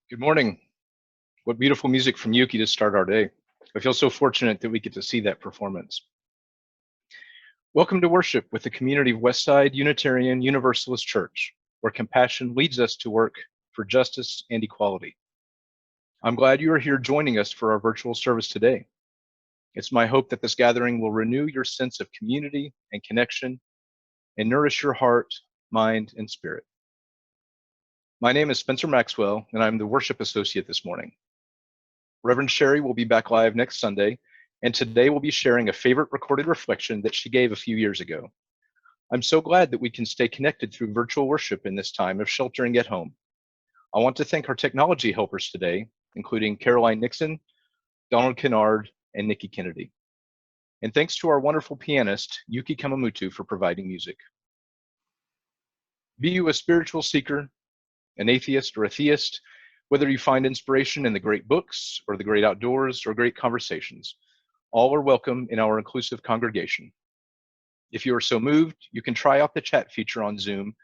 Good morning. What beautiful music from Yuki to start our day. I feel so fortunate that we get to see that performance. Welcome to worship with the community of Westside Unitarian Universalist Church, where compassion leads us to work for justice and equality. I'm glad you are here joining us for our virtual service today. It's my hope that this gathering will renew your sense of community and connection and nourish your heart, mind, and spirit. My name is Spencer Maxwell, and I'm the worship associate this morning. Rev Shari will be back live next Sunday, and today we'll be sharing a favorite recorded reflection that she gave a few years ago. I'm so glad that we can stay connected through virtual worship in this time of sheltering at home. I want to thank our technology helpers today, including Caroline Nixon, Donald Kennard, and Nikki Kennedy. And thanks to our wonderful pianist, Yuki Kamamutu, for providing music. Be you a spiritual seeker, an atheist, or a theist, whether you find inspiration in the great books or the great outdoors or great conversations, all are welcome in our inclusive congregation. If you are so moved, you can try out the chat feature on Zoom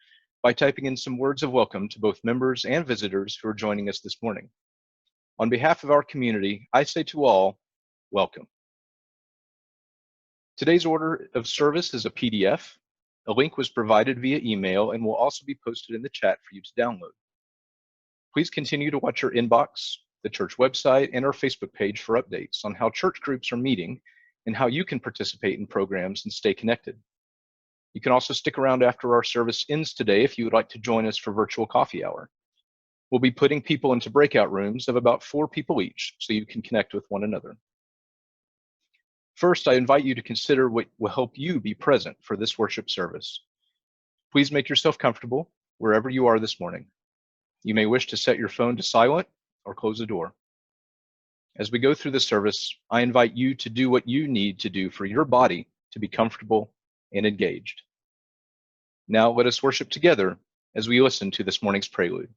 by typing in some words of welcome to both members and visitors who are joining us this morning. On behalf of our community, I say to all, welcome. Today's order of service is a PDF. A link was provided via email and will also be posted in the chat for you to download. Please continue to watch your inbox, the church website, and our Facebook page for updates on how church groups are meeting and how you can participate in programs and stay connected. You can also stick around after our service ends today if you would like to join us for virtual coffee hour. We'll be putting people into breakout rooms of about 4 people each so you can connect with one another. First, I invite you to consider what will help you be present for this worship service. Please make yourself comfortable wherever you are this morning. You may wish to set your phone to silent or close the door. As we go through the service, I invite you to do what you need to do for your body to be comfortable and engaged. Now let us worship together as we listen to this morning's prelude.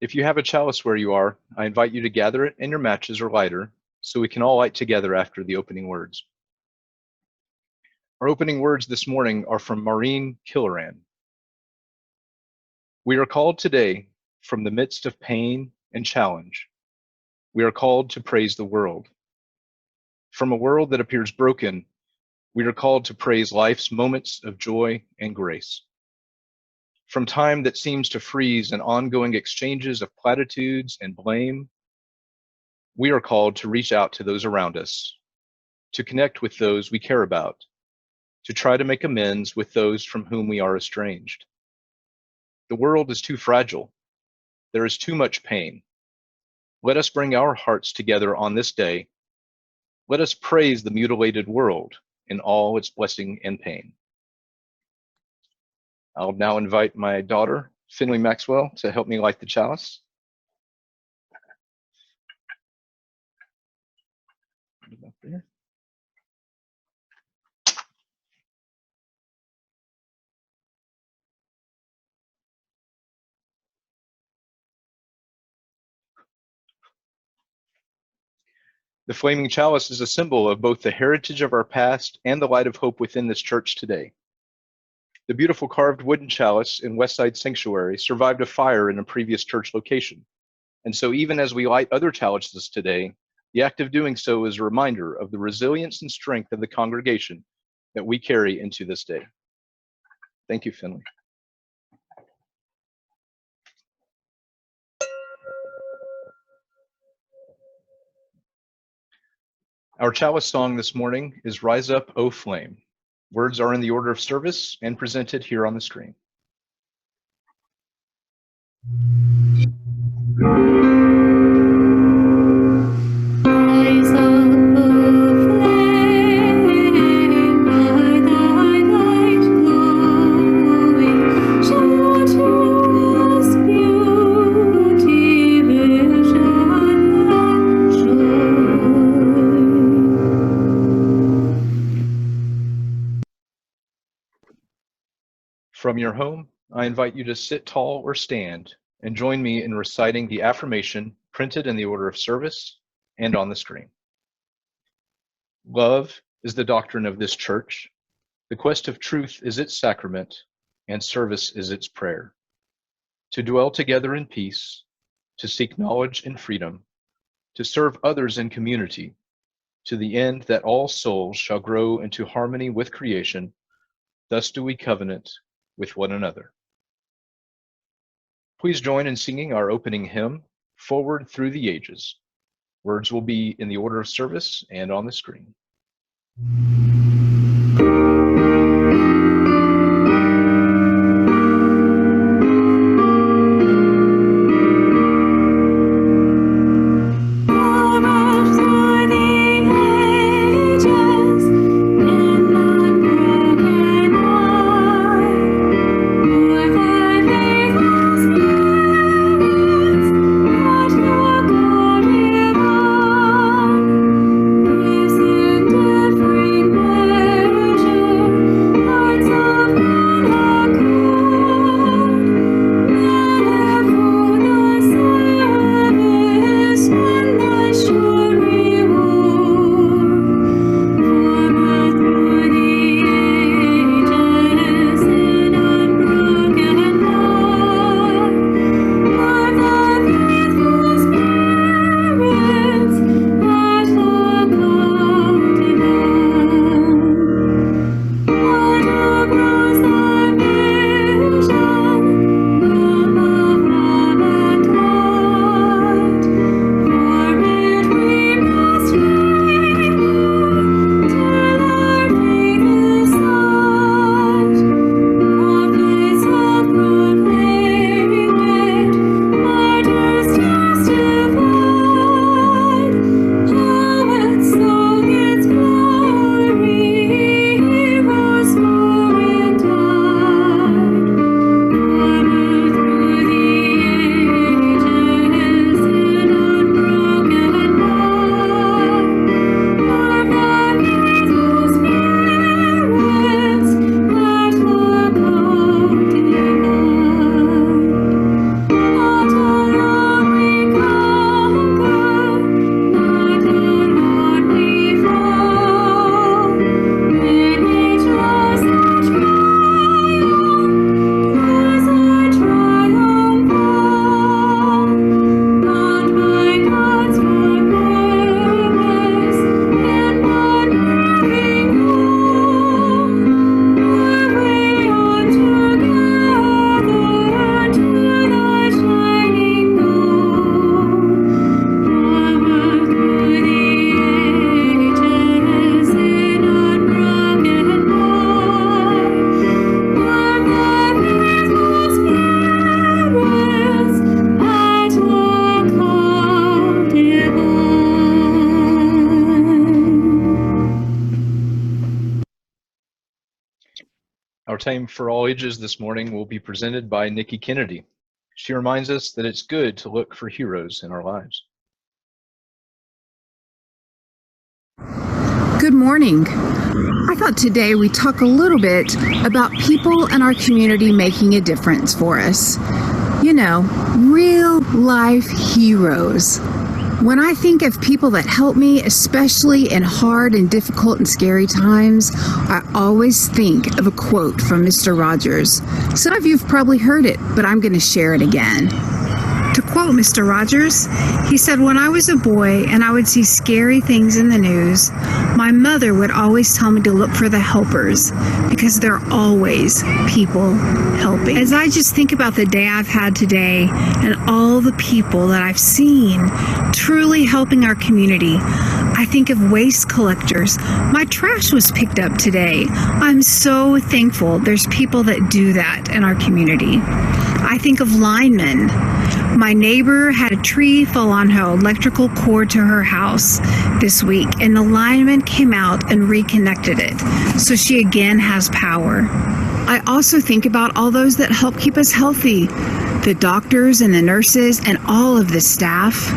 If you have a chalice where you are, I invite you to gather it in your matches or lighter so we can all light together after the opening words. Our opening words this morning are from Maureen Killoran. We are called today from the midst of pain and challenge. We are called to praise the world. From a world that appears broken, we are called to praise life's moments of joy and grace. From time that seems to freeze and ongoing exchanges of platitudes and blame, we are called to reach out to those around us, to connect with those we care about, to try to make amends with those from whom we are estranged. The world is too fragile. There is too much pain. Let us bring our hearts together on this day. Let us praise the mutilated world in all its blessing and pain. I'll now invite my daughter, Finley Maxwell, to help me light the chalice. The flaming chalice is a symbol of both the heritage of our past and the light of hope within this church today. The beautiful carved wooden chalice in Westside Sanctuary survived a fire in a previous church location. And so even as we light other chalices today, the act of doing so is a reminder of the resilience and strength of the congregation that we carry into this day. Thank you, Finley. Our chalice song this morning is Rise Up, O Flame. Words are in the order of service and presented here on the screen. From your home, I invite you to sit tall or stand and join me in reciting the affirmation printed in the order of service and on the screen. Love is the doctrine of this church. The quest of truth is its sacrament, and service is its prayer. To dwell together in peace, to seek knowledge and freedom, to serve others in community, to the end that all souls shall grow into harmony with creation, thus do we covenant with one another. Please join in singing our opening hymn, Forward Through the Ages. Words will be in the order of service and on the screen. Different Our time for all ages this morning will be presented by Nikki Kennedy. She reminds us that it's good to look for heroes in our lives. Good morning. I thought today we'd talk a little bit about people in our community making a difference for us. You know, real life heroes. When I think of people that help me, especially in hard and difficult and scary times, I always think of a quote from Mr. Rogers. Some of you have probably heard it, but I'm going to share it again. To quote Mr. Rogers, he said, "When I was a boy and I would see scary things in the news, my mother would always tell me to look for the helpers because there are always people helping." As I just think about the day I've had today and all the people that I've seen truly helping our community, I think of waste collectors. My trash was picked up today. I'm so thankful there's people that do that in our community. I think of linemen. My neighbor had a tree fall on her electrical cord to her house this week, and the lineman came out and reconnected it, so she again has power. I also think about all those that help keep us healthy, the doctors and the nurses and all of the staff,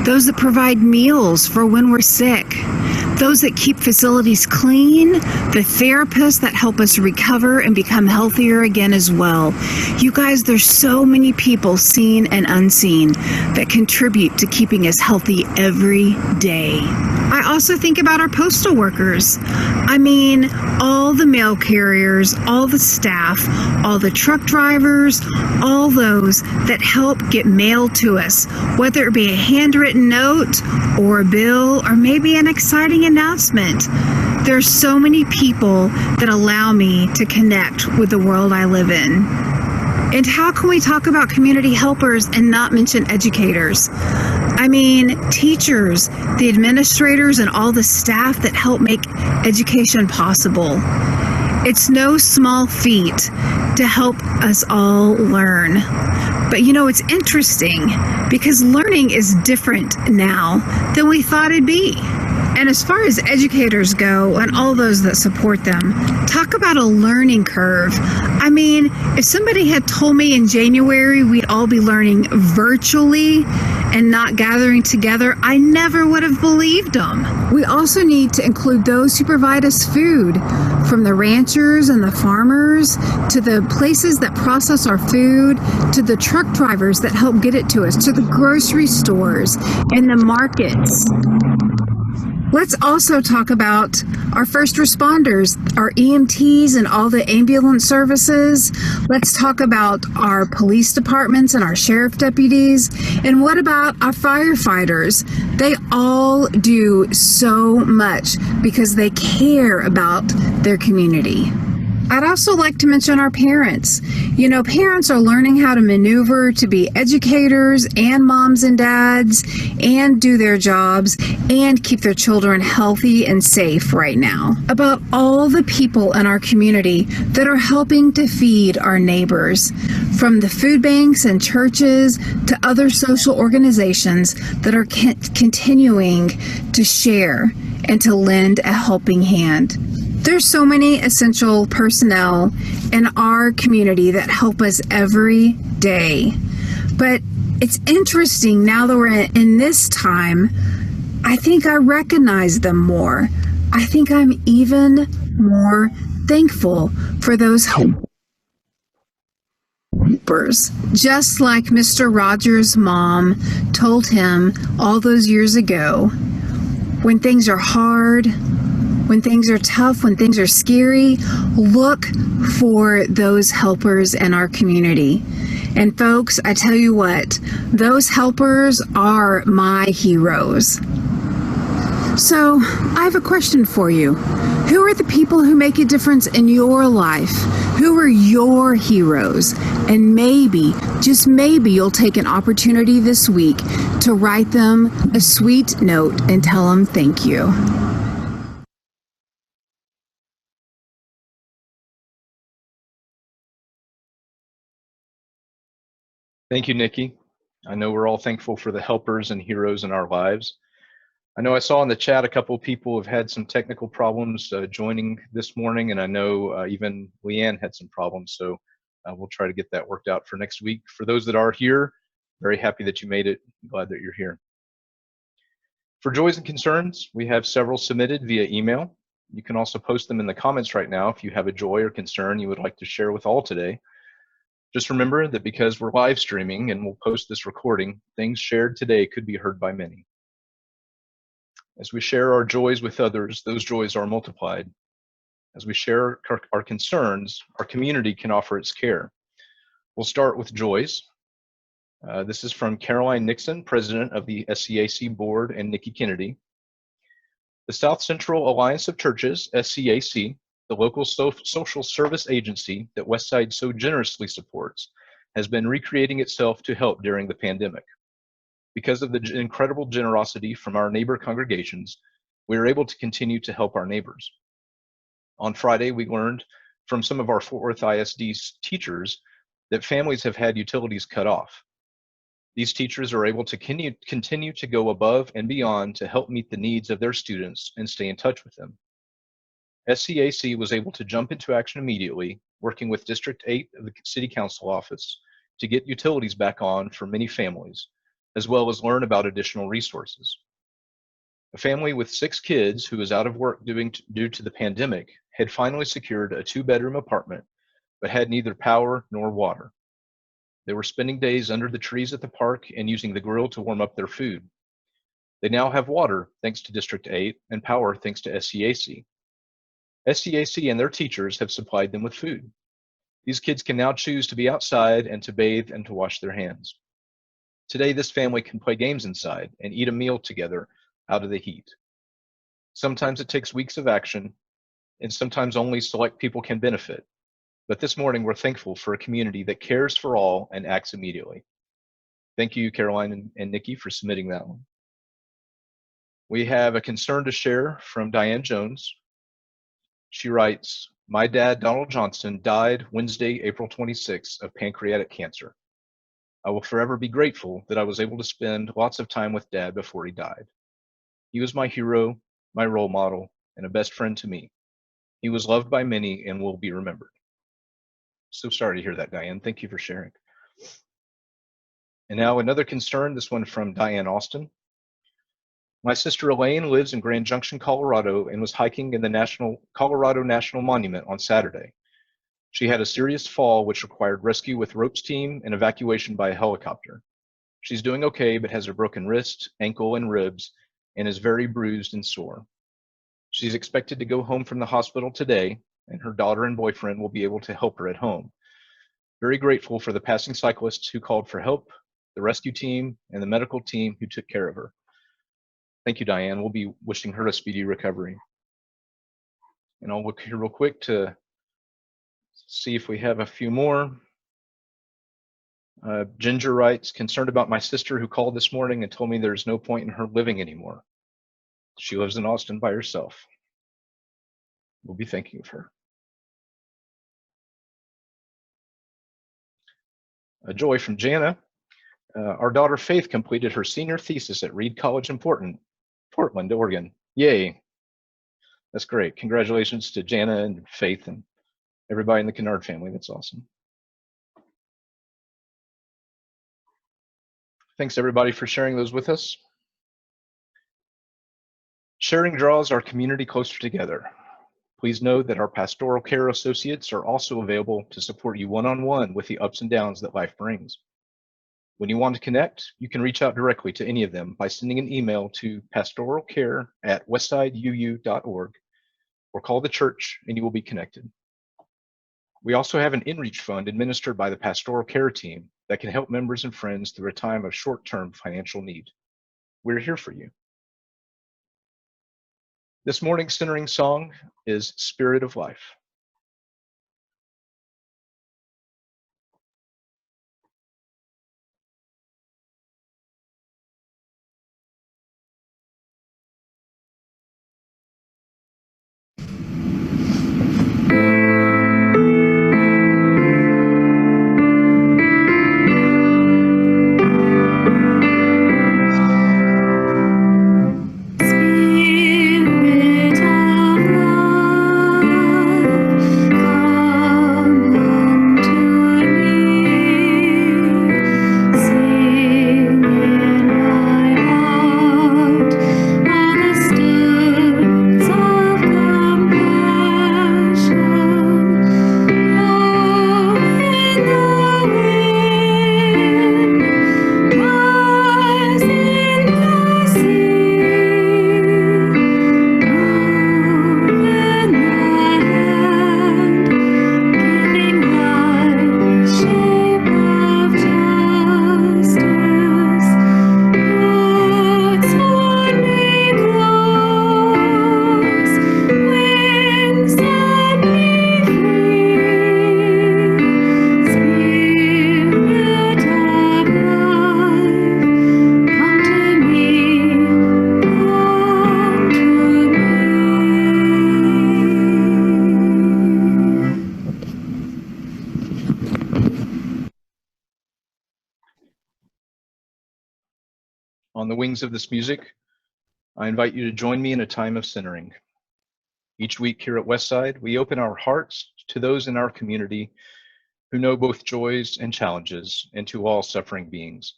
those that provide meals for when we're sick, those that keep facilities clean, the therapists that help us recover and become healthier again as well. You guys, there's so many people, seen and unseen, that contribute to keeping us healthy every day. I also think about our postal workers. I mean, all the mail carriers, all the staff, all the truck drivers, all those that help get mail to us, whether it be a handwritten note or a bill or maybe an exciting announcement. There's so many people that allow me to connect with the world I live in. And how can we talk about community helpers and not mention educators? I mean, teachers, the administrators, and all the staff that help make education possible. It's no small feat to help us all learn. But you know, it's interesting because learning is different now than we thought it'd be. And as far as educators go and all those that support them, talk about a learning curve. I mean, if somebody had told me in January we'd all be learning virtually and not gathering together, I never would have believed them. We also need to include those who provide us food, from the ranchers and the farmers, to the places that process our food, to the truck drivers that help get it to us, to the grocery stores and the markets. Let's also talk about our first responders, our EMTs and all the ambulance services. Let's talk about our police departments and our sheriff deputies. And what about our firefighters? They all do so much because they care about their community. I'd also like to mention our parents. You know, parents are learning how to maneuver to be educators and moms and dads and do their jobs and keep their children healthy and safe right now. About all the people in our community that are helping to feed our neighbors, from the food banks and churches to other social organizations that are continuing to share and to lend a helping hand. There's so many essential personnel in our community that help us every day. But it's interesting now that we're in this time, I think I recognize them more. I think I'm even more thankful for those helpers. Just like Mr. Rogers' mom told him all those years ago, when things are hard, when things are tough, when things are scary, look for those helpers in our community. And folks, I tell you what, those helpers are my heroes. So, I have a question for you. Who are the people who make a difference in your life? Who are your heroes? And maybe, just maybe, you'll take an opportunity this week to write them a sweet note and tell them thank you. Thank you, Nikki. I know we're all thankful for the helpers and heroes in our lives. I know I saw in the chat a couple of people have had some technical problems joining this morning, and I know even Leanne had some problems, so we'll try to get that worked out for next week. For those that are here, very happy that you made it. Glad that you're here. For joys and concerns, we have several submitted via email. You can also post them in the comments right now if you have a joy or concern you would like to share with all today. Just remember that because we're live streaming and we'll post this recording, things shared today could be heard by many. As we share our joys with others, those joys are multiplied. As we share our concerns, our community can offer its care. We'll start with joys. This is from Caroline Nixon, president of the SCAC board, and Nikki Kennedy. The South Central Alliance of Churches, SCAC, the local social service agency that Westside so generously supports, has been recreating itself to help during the pandemic. Because of the incredible generosity from our neighbor congregations, we are able to continue to help our neighbors. On Friday, we learned from some of our Fort Worth ISD teachers that families have had utilities cut off. These teachers are able to continue to go above and beyond to help meet the needs of their students and stay in touch with them. SCAC was able to jump into action immediately, working with District 8 of the City Council office to get utilities back on for many families, as well as learn about additional resources. A family with 6 kids who was out of work due to the pandemic had finally secured a 2-bedroom apartment, but had neither power nor water. They were spending days under the trees at the park and using the grill to warm up their food. They now have water thanks to District 8 and power thanks to SCAC. SCAC and their teachers have supplied them with food. These kids can now choose to be outside and to bathe and to wash their hands. Today, this family can play games inside and eat a meal together out of the heat. Sometimes it takes weeks of action, and sometimes only select people can benefit. But this morning, we're thankful for a community that cares for all and acts immediately. Thank you, Caroline and Nikki, for submitting that one. We have a concern to share from Diane Jones. She writes, "My dad, Donald Johnson, died Wednesday, April 26th of pancreatic cancer. I will forever be grateful that I was able to spend lots of time with Dad before he died. He was my hero, my role model, and a best friend to me. He was loved by many and will be remembered." So sorry to hear that, Diane. Thank you for sharing. And now another concern, this one from Diane Austin. "My sister Elaine lives in Grand Junction, Colorado, and was hiking in the Colorado National Monument on Saturday. She had a serious fall which required rescue with ropes team and evacuation by a helicopter. She's doing okay, but has a broken wrist, ankle, and ribs, and is very bruised and sore. She's expected to go home from the hospital today, and her daughter and boyfriend will be able to help her at home. Very grateful for the passing cyclists who called for help, the rescue team, and the medical team who took care of her." Thank you, Diane. We'll be wishing her a speedy recovery. And I'll look here real quick to see if we have a few more. Ginger writes, "Concerned about my sister who called this morning and told me there's no point in her living anymore. She lives in Austin by herself. We'll be thinking of her." A joy from Jana. "Our daughter Faith completed her senior thesis at Reed College in Portland, Oregon. Yay. That's great. Congratulations to Jana and Faith and everybody in the Kennard family. That's awesome. Thanks everybody for sharing those with us. Sharing draws our community closer together. Please know that our pastoral care associates are also available to support you one-on-one with the ups and downs that life brings. When you want to connect, you can reach out directly to any of them by sending an email to pastoralcare@westsideuu.org or call the church and you will be connected. We also have an inReach fund administered by the pastoral care team that can help members and friends through a time of short-term financial need. We're here for you. This morning's centering song is Spirit of Life. On the wings of this music, I invite you to join me in a time of centering. Each week here at Westside, we open our hearts to those in our community who know both joys and challenges, and to all suffering beings.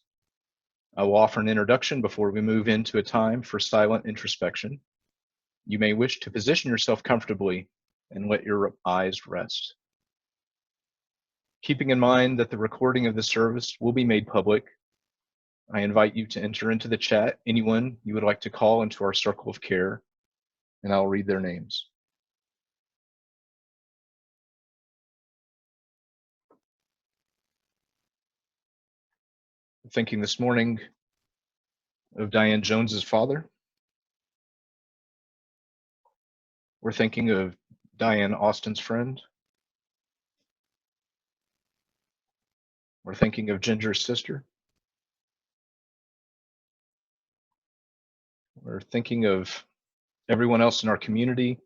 I will offer an introduction before we move into a time for silent introspection. You may wish to position yourself comfortably and let your eyes rest. Keeping in mind that the recording of the service will be made public, I invite you to enter into the chat anyone you would like to call into our circle of care, and I'll read their names. Thinking this morning of Diane Jones's father. We're thinking of Diane Austin's friend. We're thinking of Ginger's sister. We're thinking of everyone else in our community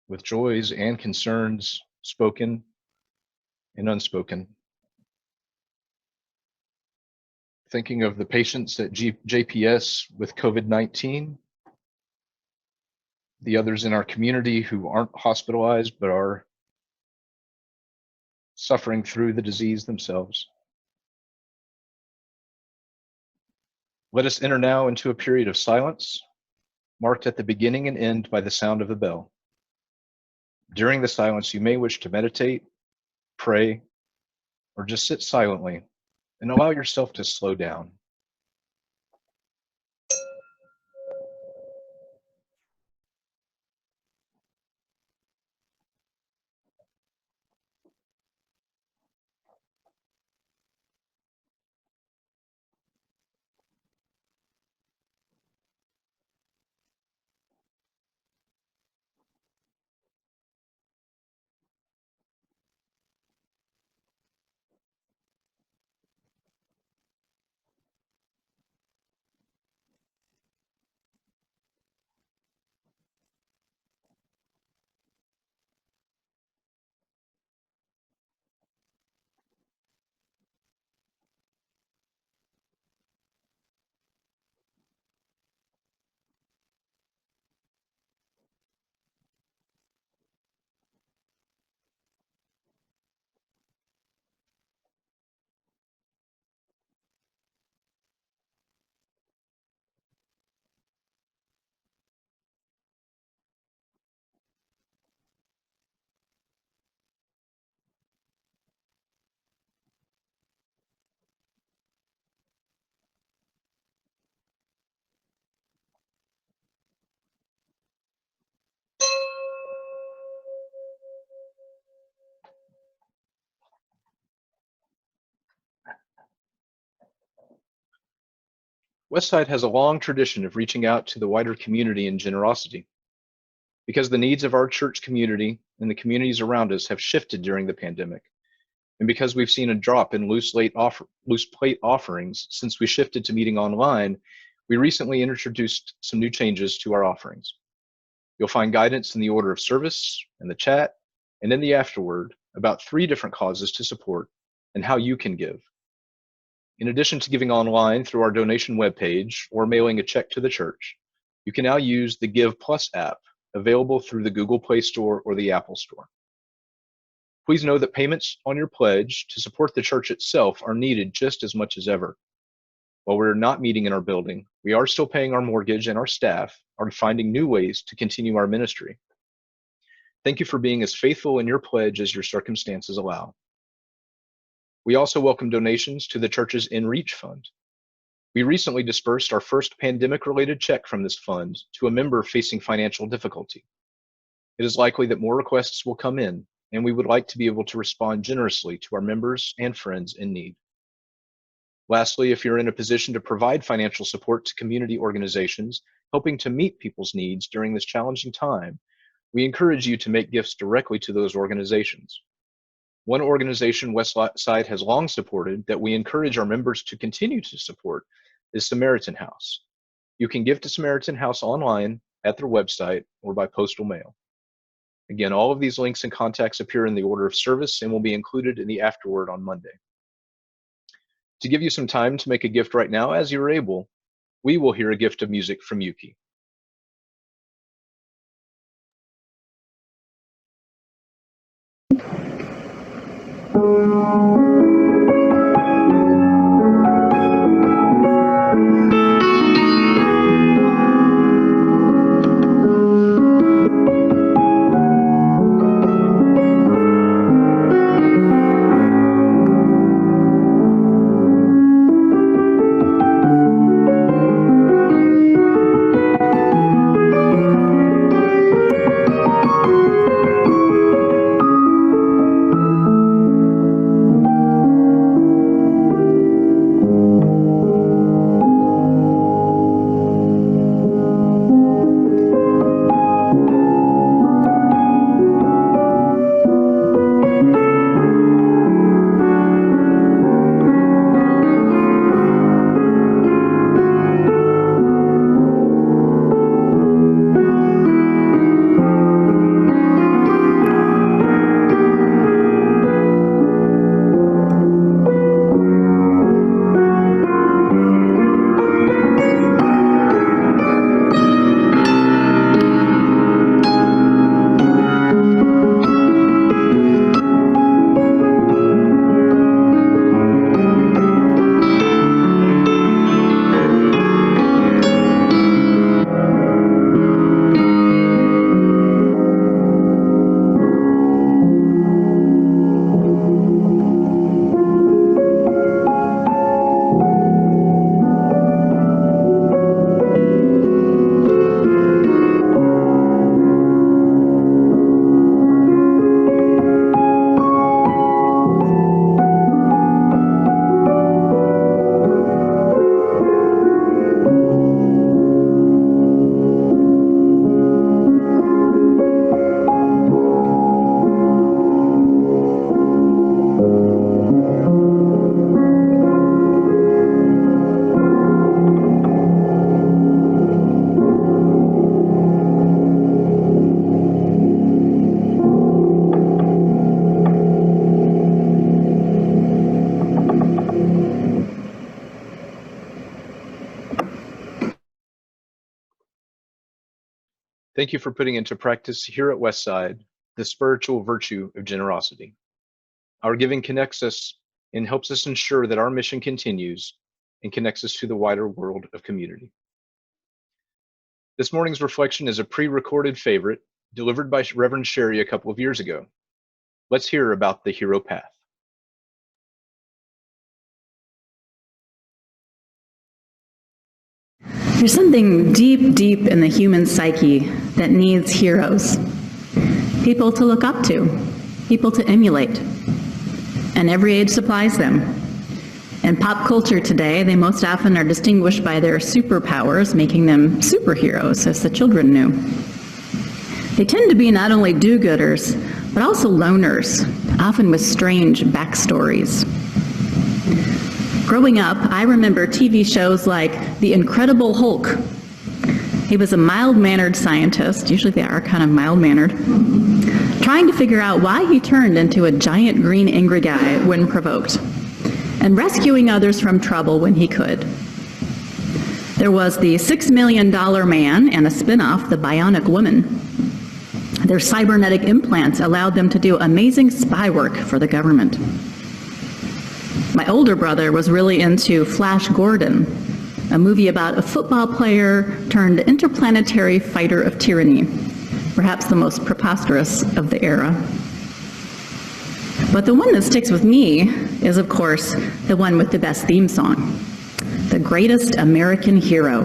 with joys and concerns, spoken and unspoken. Thinking of the patients at JPS with COVID-19, the others in our community who aren't hospitalized but are suffering through the disease themselves. Let us enter now into a period of silence, marked at the beginning and end by the sound of a bell. During the silence, you may wish to meditate, pray, or just sit silently and allow yourself to slow down. Westside has a long tradition of reaching out to the wider community in generosity. Because the needs of our church community and the communities around us have shifted during the pandemic, and because we've seen a drop in loose plate offerings since we shifted to meeting online, we recently introduced some new changes to our offerings. You'll find guidance in the order of service, in the chat, and in the afterword about 3 different causes to support and how you can give. In addition to giving online through our donation webpage or mailing a check to the church, you can now use the Give Plus app available through the Google Play Store or the Apple Store. Please know that payments on your pledge to support the church itself are needed just as much as ever. While we're not meeting in our building, we are still paying our mortgage, and our staff are finding new ways to continue our ministry. Thank you for being as faithful in your pledge as your circumstances allow. We also welcome donations to the church's InReach Fund. We recently dispersed our first pandemic-related check from this fund to a member facing financial difficulty. It is likely that more requests will come in, and we would like to be able to respond generously to our members and friends in need. Lastly, if you're in a position to provide financial support to community organizations helping to meet people's needs during this challenging time, we encourage you to make gifts directly to those organizations. One organization Westside has long supported that we encourage our members to continue to support is Samaritan House. You can give to Samaritan House online at their website or by postal mail. Again, all of these links and contacts appear in the order of service and will be included in the afterword on Monday. To give you some time to make a gift right now as you're able, we will hear a gift of music from Yuki. Thank you for putting into practice here at Westside the spiritual virtue of generosity. Our giving connects us and helps us ensure that our mission continues and connects us to the wider world of community. This morning's reflection is a pre-recorded favorite delivered by Rev Shari a couple of years ago. Let's hear about the hero path. There's something deep, deep in the human psyche that needs heroes. People to look up to, people to emulate. And every age supplies them. In pop culture today, they most often are distinguished by their superpowers, making them superheroes, as the children knew. They tend to be not only do-gooders, but also loners, often with strange backstories. Growing up, I remember TV shows like The Incredible Hulk. He was a mild-mannered scientist, usually they are kind of mild-mannered, trying to figure out why he turned into a giant green angry guy when provoked, and rescuing others from trouble when he could. There was the $6 Million Man and a spin-off, The Bionic Woman. Their cybernetic implants allowed them to do amazing spy work for the government. My older brother was really into Flash Gordon, a movie about a football player turned interplanetary fighter of tyranny, perhaps the most preposterous of the era. But the one that sticks with me is, of course, the one with the best theme song, The Greatest American Hero.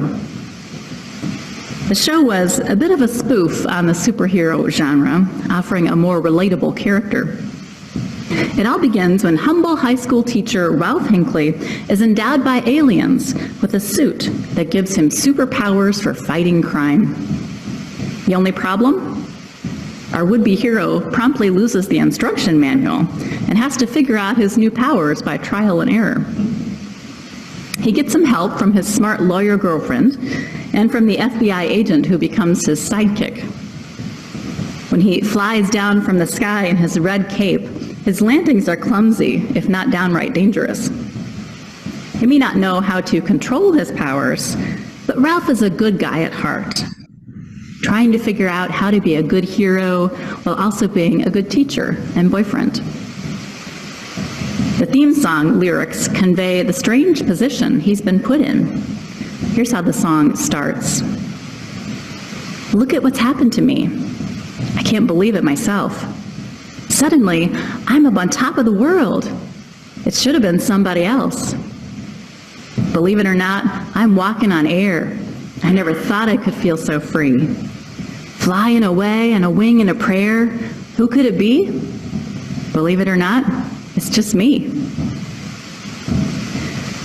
The show was a bit of a spoof on the superhero genre, offering a more relatable character. It all begins when humble high school teacher Ralph Hinckley is endowed by aliens with a suit that gives him superpowers for fighting crime. The only problem? Our would-be hero promptly loses the instruction manual and has to figure out his new powers by trial and error. He gets some help from his smart lawyer girlfriend and from the FBI agent who becomes his sidekick. When he flies down from the sky in his red cape, his landings are clumsy, if not downright dangerous. He may not know how to control his powers, But Ralph is a good guy at heart, trying to figure out how to be a good hero while also being a good teacher and boyfriend. The theme song lyrics convey the strange position he's been put in. Here's how the song starts. Look at what's happened to me. I can't believe it myself. Suddenly, I'm up on top of the world. It should have been somebody else. Believe it or not, I'm walking on air. I never thought I could feel so free. Flying away on a wing and a prayer. Who could it be? Believe it or not, it's just me.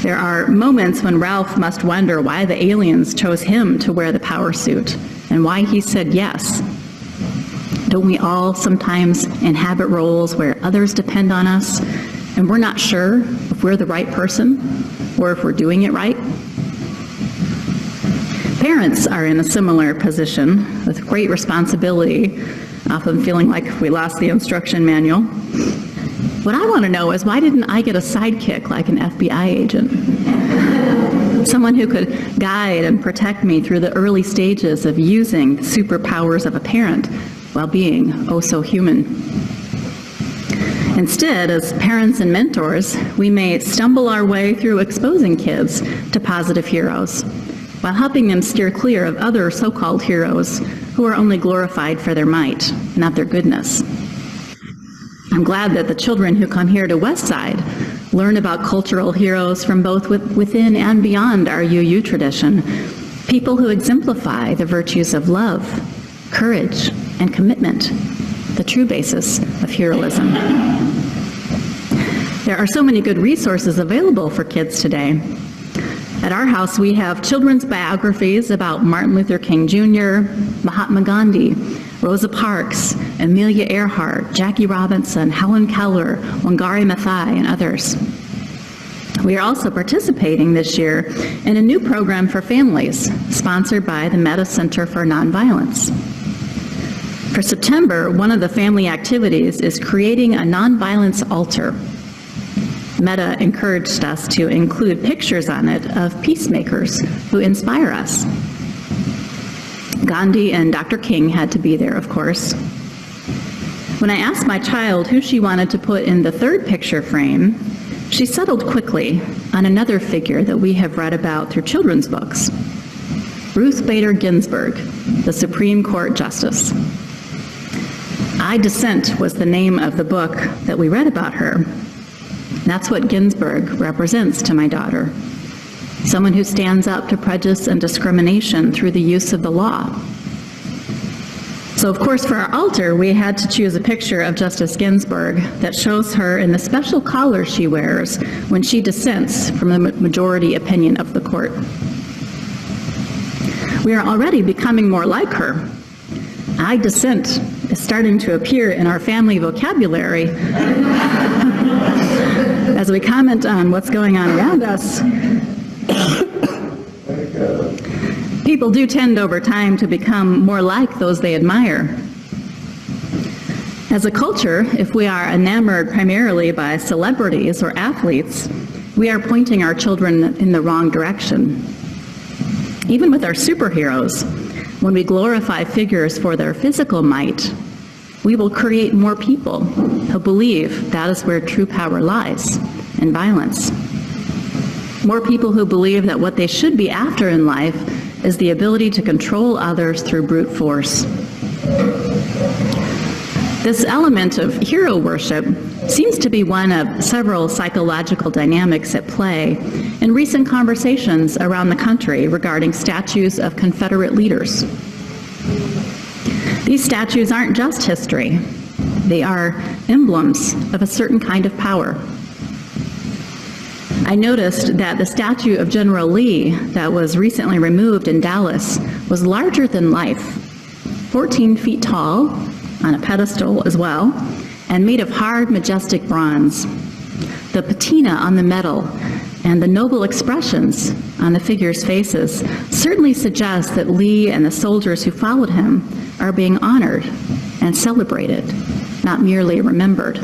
There are moments when Ralph must wonder why the aliens chose him to wear the power suit and why he said yes. Don't we all sometimes inhabit roles where others depend on us and we're not sure if we're the right person or if we're doing it right? Parents are in a similar position with great responsibility, often feeling like we lost the instruction manual. What I want to know is, why didn't I get a sidekick like an FBI agent? Someone who could guide and protect me through the early stages of using the superpowers of a parent while being oh so human. Instead, as parents and mentors, we may stumble our way through exposing kids to positive heroes while helping them steer clear of other so-called heroes who are only glorified for their might, not their goodness. I'm glad that the children who come here to Westside learn about cultural heroes from both within and beyond our UU tradition, people who exemplify the virtues of love, courage, and commitment, the true basis of heroism. There are so many good resources available for kids today. At our house, we have children's biographies about Martin Luther King Jr., Mahatma Gandhi, Rosa Parks, Amelia Earhart, Jackie Robinson, Helen Keller, Wangari Maathai, and others. We are also participating this year in a new program for families, sponsored by the Meta Center for Nonviolence. For September, one of the family activities is creating a nonviolence altar. Meta encouraged us to include pictures on it of peacemakers who inspire us. Gandhi and Dr. King had to be there, of course. When I asked my child who she wanted to put in the third picture frame, she settled quickly on another figure that we have read about through children's books, Ruth Bader Ginsburg, the Supreme Court Justice. I Dissent was the name of the book that we read about her. That's what Ginsburg represents to my daughter, someone who stands up to prejudice and discrimination through the use of the law. So, of course, for our altar, we had to choose a picture of Justice Ginsburg that shows her in the special collar she wears when she dissents from the majority opinion of the court. We are already becoming more like her. I dissent is starting to appear in our family vocabulary as we comment on what's going on around us. People do tend over time to become more like those they admire. As a culture, if we are enamored primarily by celebrities or athletes, we are pointing our children in the wrong direction. Even with our superheroes, when we glorify figures for their physical might, we will create more people who believe that is where true power lies, in violence. More people who believe that what they should be after in life is the ability to control others through brute force. This element of hero worship seems to be one of several psychological dynamics at play in recent conversations around the country regarding statues of Confederate leaders. These statues aren't just history. They are emblems of a certain kind of power. I noticed that the statue of General Lee that was recently removed in Dallas was larger than life, 14 feet tall, on a pedestal as well, and made of hard, majestic bronze. The patina on the metal and the noble expressions on the figures' faces certainly suggest that Lee and the soldiers who followed him are being honored and celebrated, not merely remembered.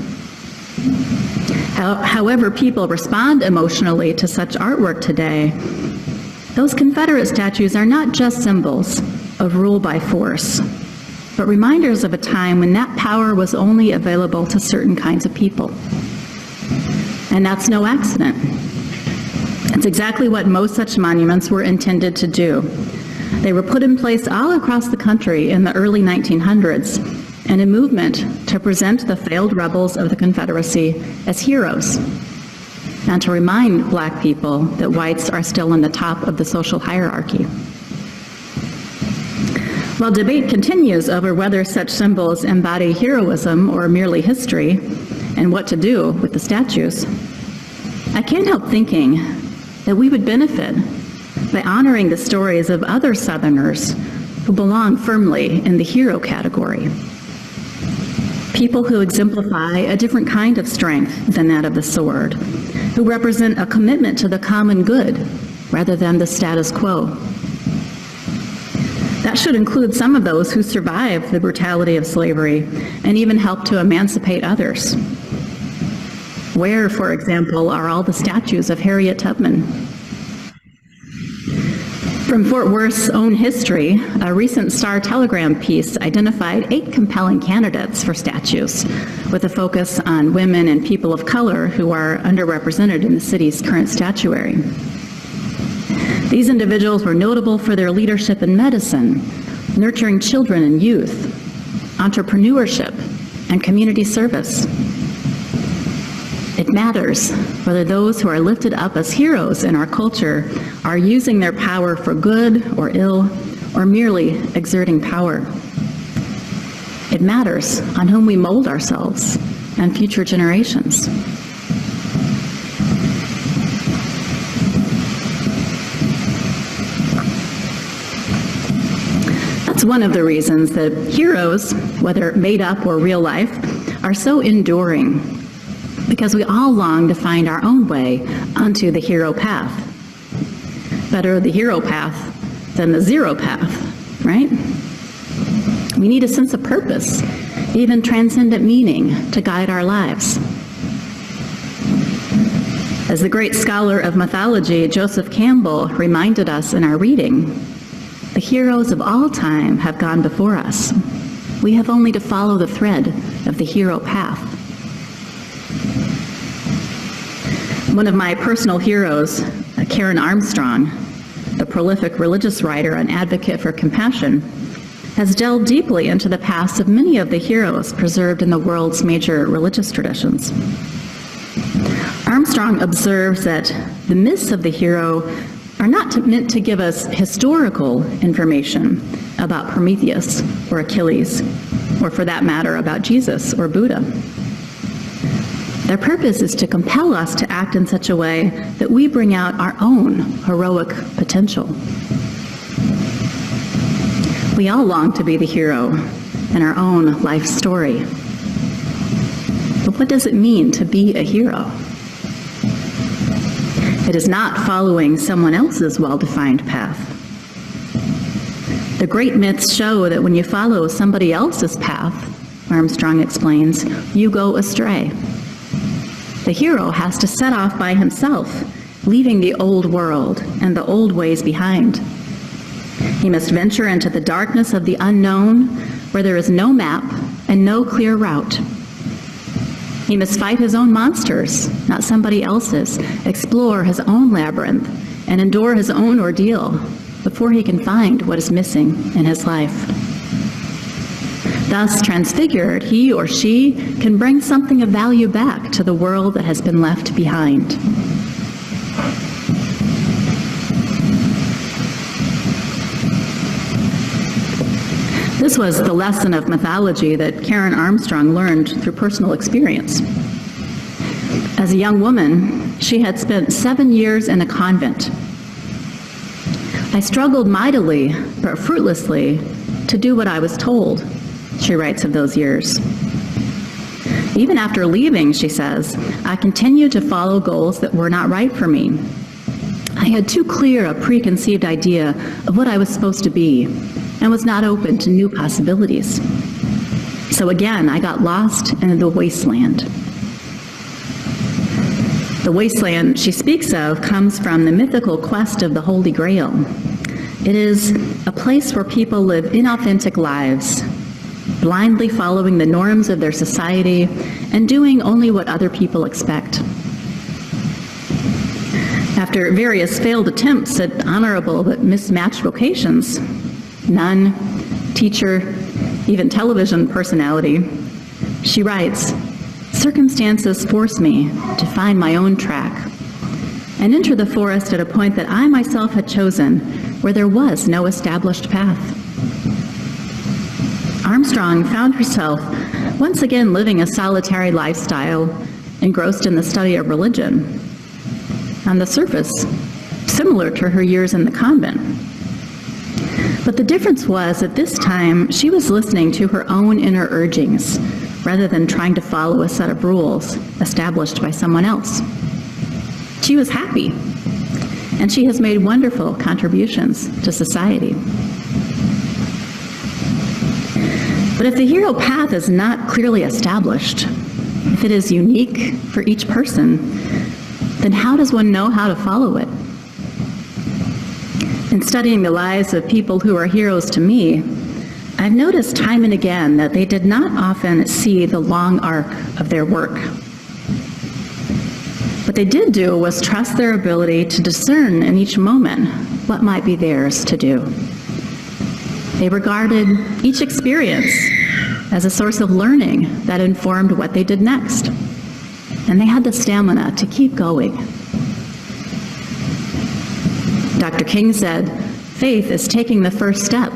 However people respond emotionally to such artwork today, Those Confederate statues are not just symbols of rule by force, but reminders of a time when that power was only available to certain kinds of people. And that's no accident. It's exactly what most such monuments were intended to do. They were put in place all across the country in the early 1900s in a movement to present the failed rebels of the Confederacy as heroes, and to remind Black people that whites are still on the top of the social hierarchy. While debate continues over whether such symbols embody heroism or merely history, and what to do with the statues, I can't help thinking that we would benefit by honoring the stories of other Southerners who belong firmly in the hero category. People who exemplify a different kind of strength than that of the sword, who represent a commitment to the common good rather than the status quo. That should include some of those who survived the brutality of slavery and even helped to emancipate others. Where, for example, are all the statues of Harriet Tubman? From Fort Worth's own history, a recent Star-Telegram piece identified 8 compelling candidates for statues, with a focus on women and people of color who are underrepresented in the city's current statuary. These individuals were notable for their leadership in medicine, nurturing children and youth, entrepreneurship, and community service. It matters whether those who are lifted up as heroes in our culture are using their power for good or ill, or merely exerting power. It matters on whom we mold ourselves and future generations. That's one of the reasons that heroes, whether made up or real life, are so enduring, because we all long to find our own way onto the hero path. Better the hero path than the zero path, right? We need a sense of purpose, even transcendent meaning, to guide our lives. As the great scholar of mythology, Joseph Campbell, reminded us in our reading, the heroes of all time have gone before us. We have only to follow the thread of the hero path. One of my personal heroes, Karen Armstrong, the prolific religious writer and advocate for compassion, has delved deeply into the past of many of the heroes preserved in the world's major religious traditions. Armstrong observes that the myths of the hero are not meant to give us historical information about Prometheus or Achilles, or for that matter, about Jesus or Buddha. Their purpose is to compel us to act in such a way that we bring out our own heroic potential. We all long to be the hero in our own life story. But what does it mean to be a hero? It is not following someone else's well-defined path. The great myths show that when you follow somebody else's path, Armstrong explains, you go astray. The hero has to set off by himself, leaving the old world and the old ways behind. He must venture into the darkness of the unknown, where there is no map and no clear route. He must fight his own monsters, not somebody else's, explore his own labyrinth, and endure his own ordeal before he can find what is missing in his life. Thus transfigured, he or she can bring something of value back to the world that has been left behind. This was the lesson of mythology that Karen Armstrong learned through personal experience. As a young woman, she had spent 7 years in a convent. I struggled mightily, but fruitlessly, to do what I was told, she writes of those years. Even after leaving, she says, I continued to follow goals that were not right for me. I had too clear a preconceived idea of what I was supposed to be, and was not open to new possibilities. So again, I got lost in the wasteland. The wasteland she speaks of comes from the mythical quest of the Holy Grail. It is a place where people live inauthentic lives, blindly following the norms of their society and doing only what other people expect. After various failed attempts at honorable but mismatched vocations, nun, teacher, even television personality, she writes, "Circumstances force me to find my own track and enter the forest at a point that I myself had chosen where there was no established path." Armstrong found herself once again living a solitary lifestyle, engrossed in the study of religion. On the surface, similar to her years in the convent. But the difference was that this time she was listening to her own inner urgings rather than trying to follow a set of rules established by someone else. She was happy, and she has made wonderful contributions to society. But if the hero path is not clearly established, if it is unique for each person, then how does one know how to follow it? In studying the lives of people who are heroes to me, I've noticed time and again that they did not often see the long arc of their work. What they did do was trust their ability to discern in each moment what might be theirs to do. They regarded each experience as a source of learning that informed what they did next. And they had the stamina to keep going. Dr. King said, "Faith is taking the first step,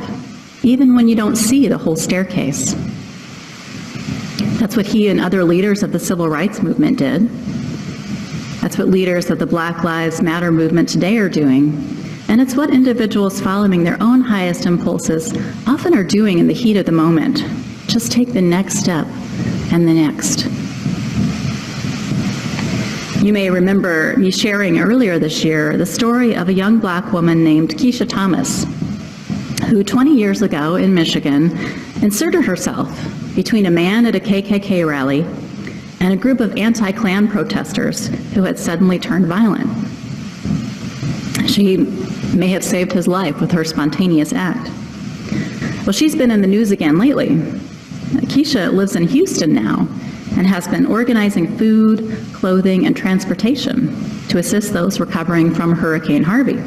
even when you don't see the whole staircase." That's what he and other leaders of the civil rights movement did. That's what leaders of the Black Lives Matter movement today are doing. And it's what individuals following their own highest impulses often are doing in the heat of the moment. Just take the next step and the next. You may remember me sharing earlier this year the story of a young Black woman named Keisha Thomas, who 20 years ago in Michigan inserted herself between a man at a KKK rally and a group of anti-Klan protesters who had suddenly turned violent. She may have saved his life with her spontaneous act. Well, she's been in the news again lately. Keisha lives in Houston now and has been organizing food, clothing, and transportation to assist those recovering from Hurricane Harvey.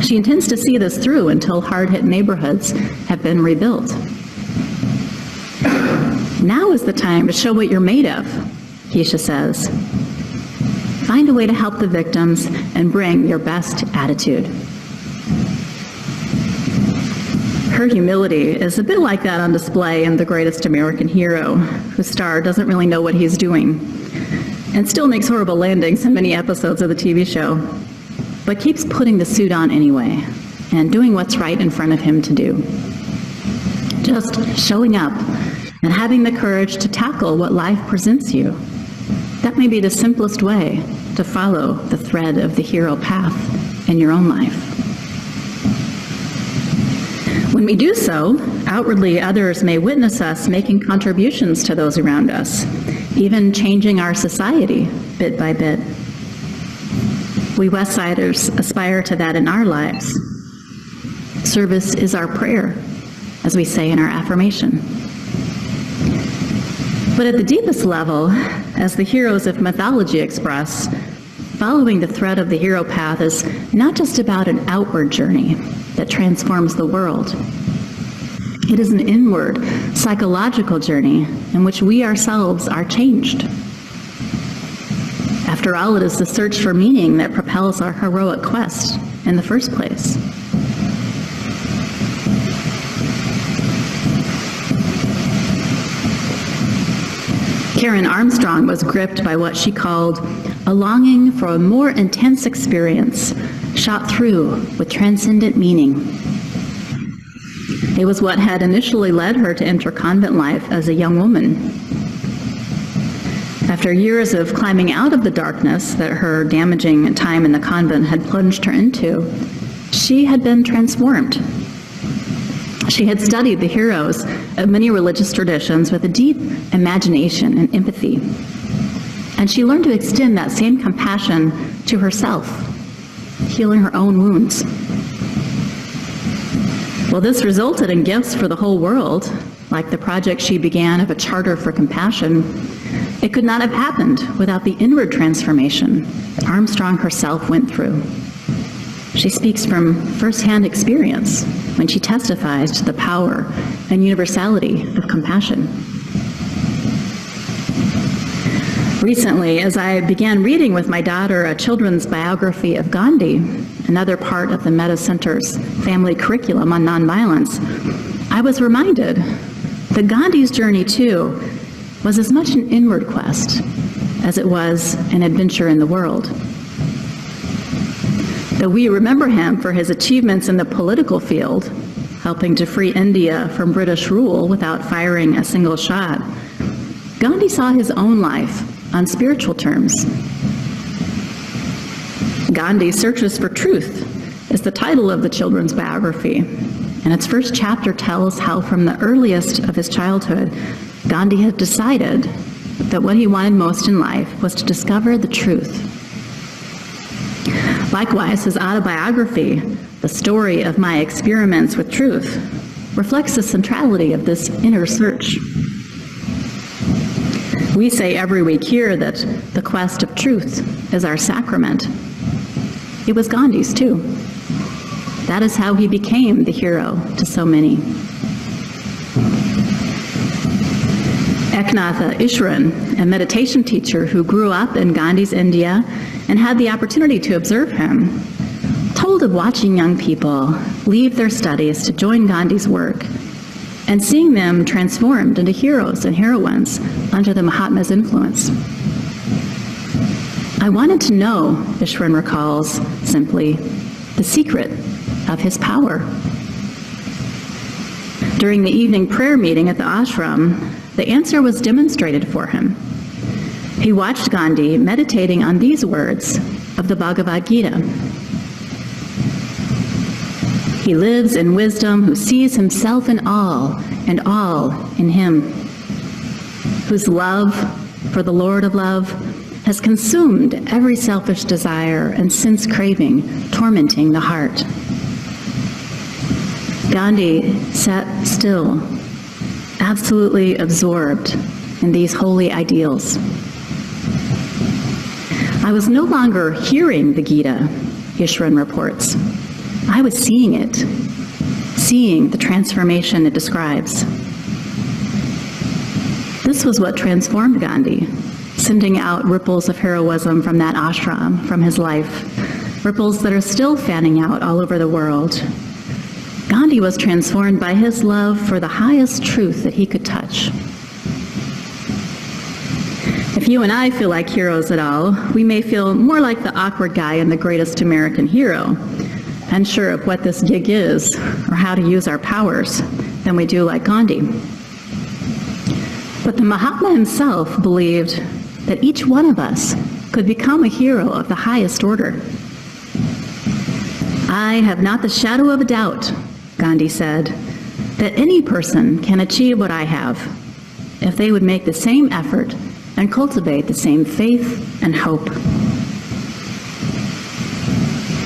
She intends to see this through until hard-hit neighborhoods have been rebuilt. Now is the time to show what you're made of, Keisha says. Find a way to help the victims and bring your best attitude. Her humility is a bit like that on display in The Greatest American Hero, whose star doesn't really know what he's doing and still makes horrible landings in many episodes of the TV show, but keeps putting the suit on anyway and doing what's right in front of him to do. Just showing up and having the courage to tackle what life presents you. That may be the simplest way to follow the thread of the hero path in your own life. When we do so, outwardly others may witness us making contributions to those around us, even changing our society bit by bit. We Westsiders aspire to that in our lives. Service is our prayer, as we say in our affirmation. But at the deepest level, as the heroes of mythology express, following the thread of the hero path is not just about an outward journey that transforms the world. It is an inward, psychological journey in which we ourselves are changed. After all, it is the search for meaning that propels our heroic quest in the first place. Karen Armstrong was gripped by what she called a longing for a more intense experience, shot through with transcendent meaning. It was what had initially led her to enter convent life as a young woman. After years of climbing out of the darkness that her damaging time in the convent had plunged her into, she had been transformed. She had studied the heroes of many religious traditions with a deep imagination and empathy. And she learned to extend that same compassion to herself, healing her own wounds. Well, this resulted in gifts for the whole world, like the project she began of a charter for compassion. It could not have happened without the inward transformation that Armstrong herself went through. She speaks from firsthand experience when she testifies to the power and universality of compassion. Recently, as I began reading with my daughter a children's biography of Gandhi, another part of the Metta Center's family curriculum on nonviolence, I was reminded that Gandhi's journey, too, was as much an inward quest as it was an adventure in the world. Though we remember him for his achievements in the political field, helping to free India from British rule without firing a single shot, Gandhi saw his own life on spiritual terms. Gandhi Searches for Truth is the title of the children's biography, and its first chapter tells how from the earliest of his childhood, Gandhi had decided that what he wanted most in life was to discover the truth. Likewise, his autobiography, The Story of My Experiments with Truth, reflects the centrality of this inner search. We say every week here that the quest of truth is our sacrament. It was Gandhi's too. That is how he became the hero to so many. Eknatha Ishran, a meditation teacher who grew up in Gandhi's India and had the opportunity to observe him, told of watching young people leave their studies to join Gandhi's work and seeing them transformed into heroes and heroines under the Mahatma's influence. I wanted to know, Ishran recalls simply, the secret of his power. During the evening prayer meeting at the ashram, the answer was demonstrated for him. He watched Gandhi meditating on these words of the Bhagavad Gita. He lives in wisdom who sees himself in all and all in him, whose love for the Lord of love has consumed every selfish desire and sense craving, tormenting the heart. Gandhi sat still, absolutely absorbed in these holy ideals. I was no longer hearing the Gita, Ishran reports. I was seeing it, seeing the transformation it describes. This was what transformed Gandhi, sending out ripples of heroism from that ashram, from his life, ripples that are still fanning out all over the world. Gandhi was transformed by his love for the highest truth that he could touch. If you and I feel like heroes at all, we may feel more like the awkward guy in The Greatest American Hero, unsure of what this gig is or how to use our powers, than we do like Gandhi. But the Mahatma himself believed that each one of us could become a hero of the highest order. I have not the shadow of a doubt, Gandhi said, that any person can achieve what I have if they would make the same effort and cultivate the same faith and hope.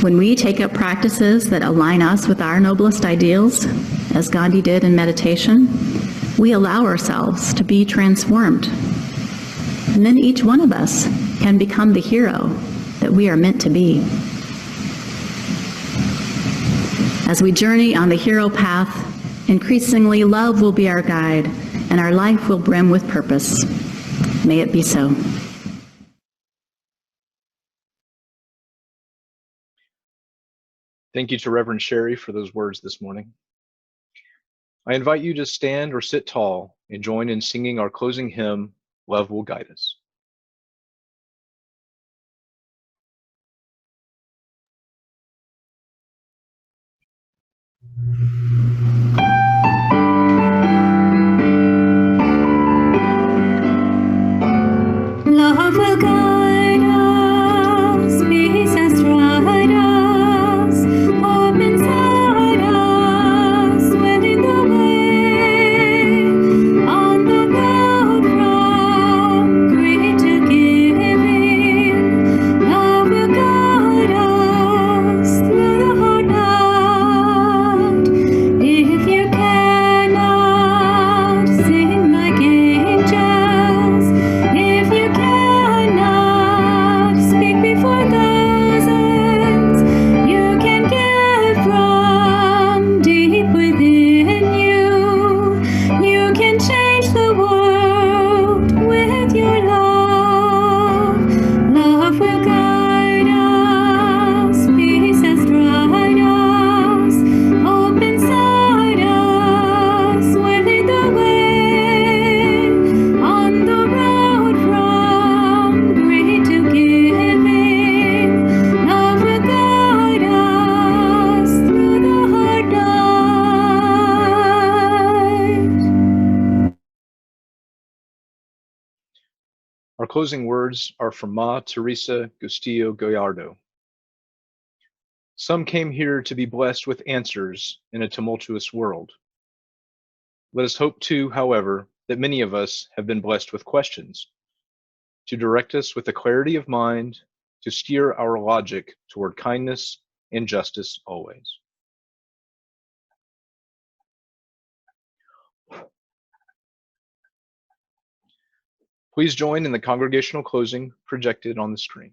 When we take up practices that align us with our noblest ideals, as Gandhi did in meditation, we allow ourselves to be transformed. And then each one of us can become the hero that we are meant to be. As we journey on the hero path, increasingly love will be our guide, and our life will brim with purpose. May it be so. Thank you to Reverend Shari for those words this morning. I invite you to stand or sit tall and join in singing our closing hymn, Love Will Guide Us. Love will guide us, peace has tried us, hope inside us, winning the way on the road from greed to give. Our closing words are from Ma Teresa Gustillo Gallardo. Some came here to be blessed with answers in a tumultuous world. Let us hope too, however, that many of us have been blessed with questions to direct us with a clarity of mind, to steer our logic toward kindness and justice always. Please join in the congregational closing projected on the screen.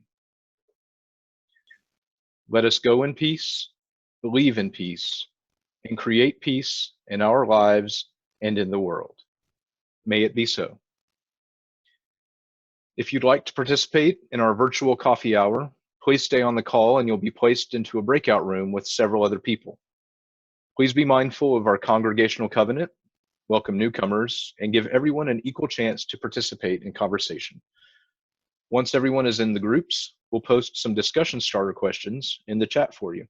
Let us go in peace, believe in peace, and create peace in our lives and in the world. May it be so. If you'd like to participate in our virtual coffee hour, please stay on the call and you'll be placed into a breakout room with several other people. Please be mindful of our congregational covenant, welcome newcomers, and give everyone an equal chance to participate in conversation. Once everyone is in the groups, we'll post some discussion starter questions in the chat for you.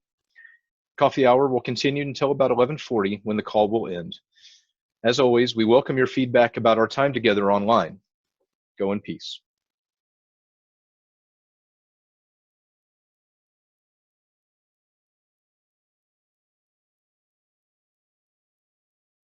Coffee hour will continue until about 11:40 when the call will end. As always, we welcome your feedback about our time together online. Go in peace.